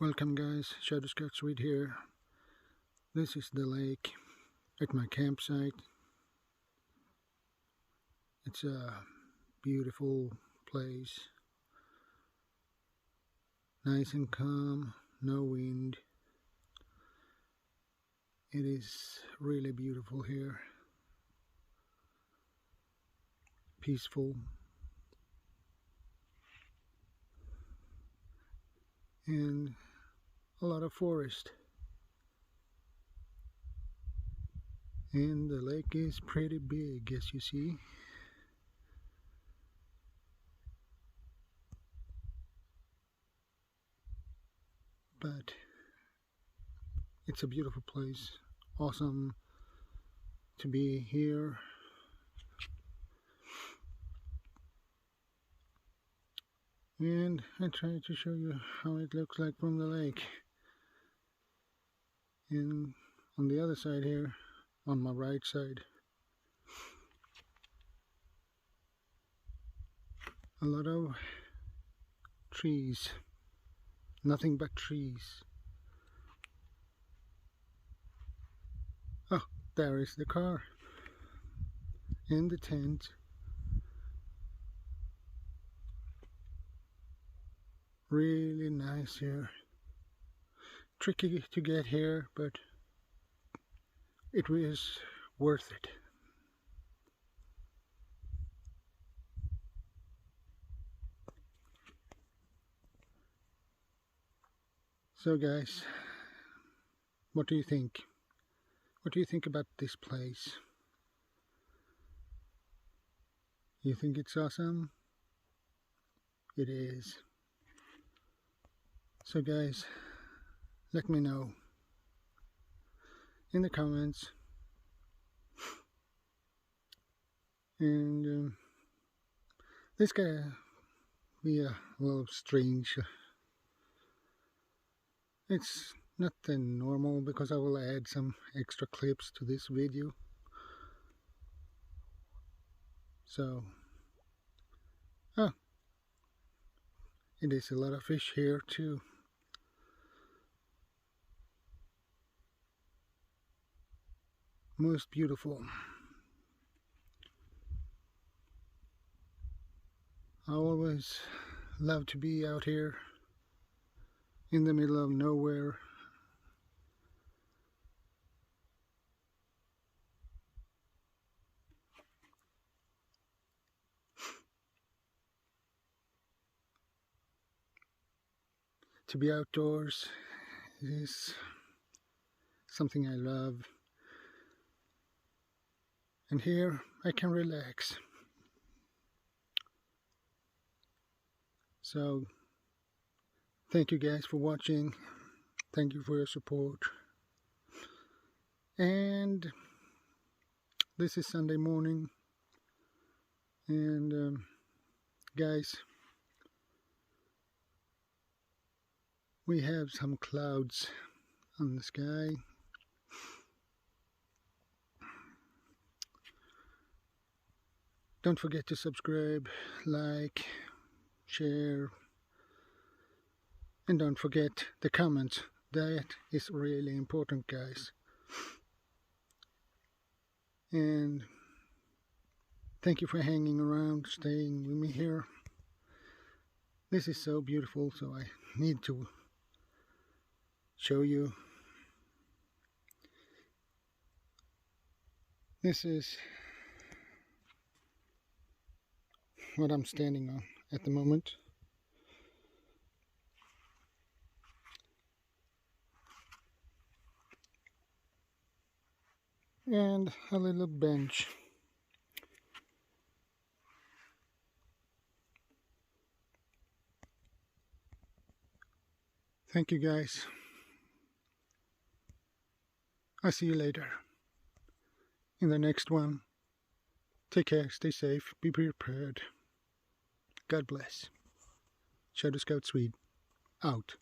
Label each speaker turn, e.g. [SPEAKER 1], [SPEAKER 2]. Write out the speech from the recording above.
[SPEAKER 1] Welcome guys, ShadowScoutSwede here. This is the lake at my campsite. It's a beautiful place. Nice and calm, no wind. It is really beautiful here. Peaceful. And a lot of forest. And the lake is pretty big, as you see. But it's a beautiful place. Awesome to be here. And I try to show you how it looks like from the lake. And on the other side here, on my right side, a lot of trees. Nothing but trees. Oh, there is the car. And the tent. Really nice here. Tricky to get here, but it was worth it. So guys, what do you think? What do you think about this place? You think it's awesome? It is. So guys, let me know in the comments. And this gonna be a little strange. It's not the normal because I will add some extra clips to this video. So, it is a lot of fish here too. Most beautiful. I always love to be out here in the middle of nowhere. To be outdoors is something I love. And here I can relax. So, thank you guys for watching. Thank you for your support. And this is Sunday morning. And guys, we have some clouds on the sky. Don't forget to subscribe, like, share, and don't forget the comments. That is really important, guys. And thank you for hanging around, staying with me here. This is so beautiful, so I need to show you. This is what I'm standing on at the moment. And a little bench. Thank you guys. I'll see you later in the next one. Take care, stay safe, be prepared. God bless. ShadowScoutSwede out.